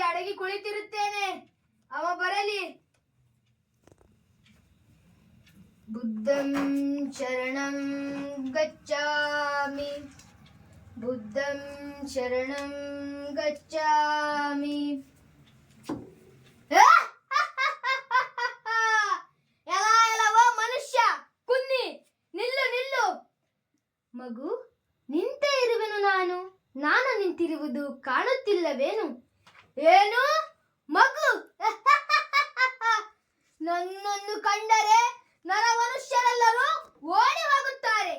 ಅಡಗಿ ಕುಳಿತಿರುತ್ತೇನೆ. ಅವ ಬರಲಿ. ಬುದ್ಧಂ ಶರಣಂ ಗಚ್ಚಾಮಿ, ಬುದ್ಧಂ ಶರಣಂ ಗಚ್ಚಾಮಿ. ಎಲ್ಲವೋ ಮನುಷ್ಯ, ಕುನ್ನಿ, ನಿಲ್ಲು ನಿಲ್ಲು. ಮಗು, ನಿಂತೇ ಇರುವೆನು ನಾನು ನಿಂತಿರುವುದು ಕಾಣುತ್ತಿಲ್ಲವೇನು? ಏನು ಮಗು? ನನ್ನನ್ನು ಕಂಡರೆ ನರ ಮನುಷ್ಯರೆಲ್ಲರೂ ಓಡಿ ಹೋಗುತ್ತಾರೆ.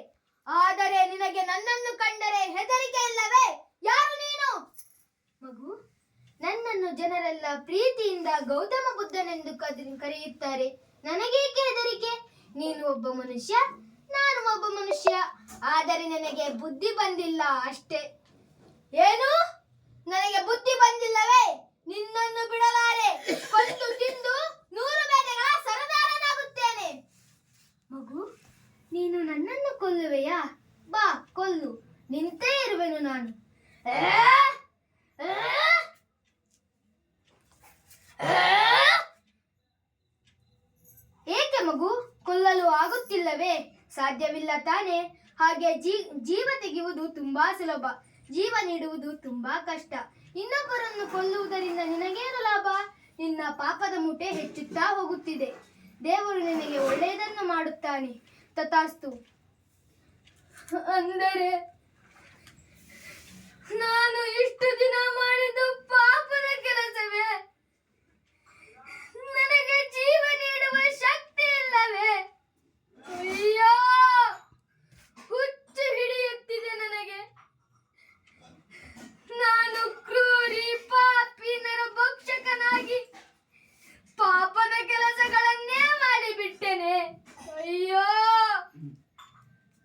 ಆದರೆ ನಿನಗೆ ನನ್ನನ್ನು ಕಂಡರೆ ಹೆದರಿಕೆ ಇಲ್ಲವೇ? ಯಾರು ನೀನು? ಮಗು, ನನ್ನನ್ನು ಜನರೆಲ್ಲ ಪ್ರೀತಿಯಿಂದ ಗೌತಮ ಬುದ್ಧನೆಂದು ಕರೆಯುತ್ತಾರೆ. ನನಗೇಕೆ ಹೆದರಿಕೆ? ನೀನು ಒಬ್ಬ ಮನುಷ್ಯ, ನಾನು ಒಬ್ಬ ಮನುಷ್ಯ. ಆದರೆ ನನಗೆ ಬುದ್ಧಿ ಬಂದಿಲ್ಲ ಅಷ್ಟೇ. ಏನು? ನನಗೆ ಬುದ್ಧಿ ಬಂದಿಲ್ಲವೇ? ನಿನ್ನನ್ನು ಬಿಡಲಾರೆ. ಕೊಂದು ತಿಂದು 100 ಬೇಟೆಗಳ ಸರದಾರನಾಗುತ್ತೇನೆ. ಮಗು, ನೀನು ನನ್ನನ್ನು ಕೊಲ್ಲುವೆಯಾ? ಬಾ, ಕೊಲ್ಲು. ನಿಂತೇ ಇರುವೆನು ನಾನು. ಏಕೆ ಮಗು, ಕೊಲ್ಲಲು ಆಗುತ್ತಿಲ್ಲವೇ? ಸಾಧ್ಯವಿಲ್ಲ ತಾನೆ? ಹಾಗೆ ಜೀವ ತೆಗೆಯುವುದು ತುಂಬಾ ಸುಲಭ, ಜೀವ ನೀಡುವುದು ತುಂಬಾ ಕಷ್ಟ. ಇನ್ನೊಬ್ಬರನ್ನು ಕೊಲ್ಲುವುದರಿಂದ ನಿನಗೇನು ಲಾಭ? ನಿನ್ನ ಪಾಪದ ಮೂಟೆ ಹೆಚ್ಚುತ್ತಾ ಹೋಗುತ್ತಿದೆ. ದೇವರು ನಿನಗೆ ಒಳ್ಳೆಯದನ್ನು ಮಾಡುತ್ತಾನೆ. ತಥಾಸ್ತು. ಅಂದರೆ ನಾನು ಇಷ್ಟು ದಿನ ಮಾಡಿದ್ದು ಪಾಪದ ಕೆಲಸವೇ? ನನಗೆ ಜೀವ ನೀಡುವ ಶಕ್ತಿ ಇಲ್ಲವೇ? ಅಯ್ಯೋ, ಹುಚ್ಚು ಹಿಡಿಯುತ್ತಿದೆ ನನಗೆ. ನಾನು ಕ್ರೂರಿ, ಪಾಪಿ, ನರಭಕ್ಷಕನಾಗಿ ಪಾಪದ ಕೆಲಸಗಳನ್ನೇ ಮಾಡಿಬಿಟ್ಟೆನೆ. ಅಯ್ಯೋ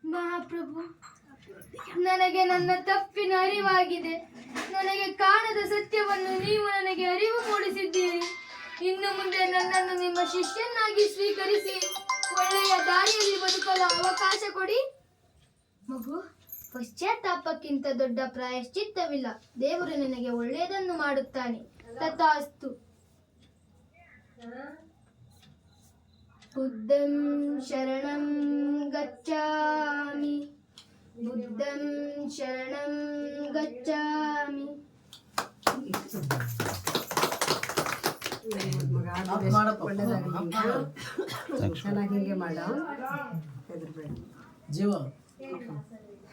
ಮಹಾಪ್ರಭು, ನನಗೆ ನನ್ನ ತಪ್ಪಿನ ಅರಿವಾಗಿದೆ. ನನಗೆ ಕಾಣದ ಸತ್ಯವನ್ನು ನೀವು ನನಗೆ ಅರಿವು ಮೂಡಿಸಿದ್ದೀರಿ. ಇನ್ನು ಮುಂದೆ ನನ್ನನ್ನು ನಿಮ್ಮ ಶಿಷ್ಯನಾಗಿ ಸ್ವೀಕರಿಸಿ ಒಳ್ಳೆಯ ದಾರಿಯಲ್ಲಿ ಬದುಕಲು ಅವಕಾಶ ಕೊಡಿ. ಮಗು, ಪಶ್ಚಾತ್ತಾಪಕ್ಕಿಂತ ದೊಡ್ಡ ಪ್ರಾಯಶ್ಚಿತ್ತವಿಲ್ಲ. ದೇವರು ನನಗೆ ಒಳ್ಳೆಯದನ್ನು ಮಾಡುತ್ತಾನೆ. ತಥಾಸ್ತು. ಬುದ್ಧಂ ಶರಣಂ ಗಚ್ಚಾಮಿ, ಬುದ್ಧಂ ಶರಣಂ ಗಚ್ಚಾಮಿ. ಚೆನ್ನಾಗಿ ಹಿಂಗೆ ಮಾಡ. ಜೀವ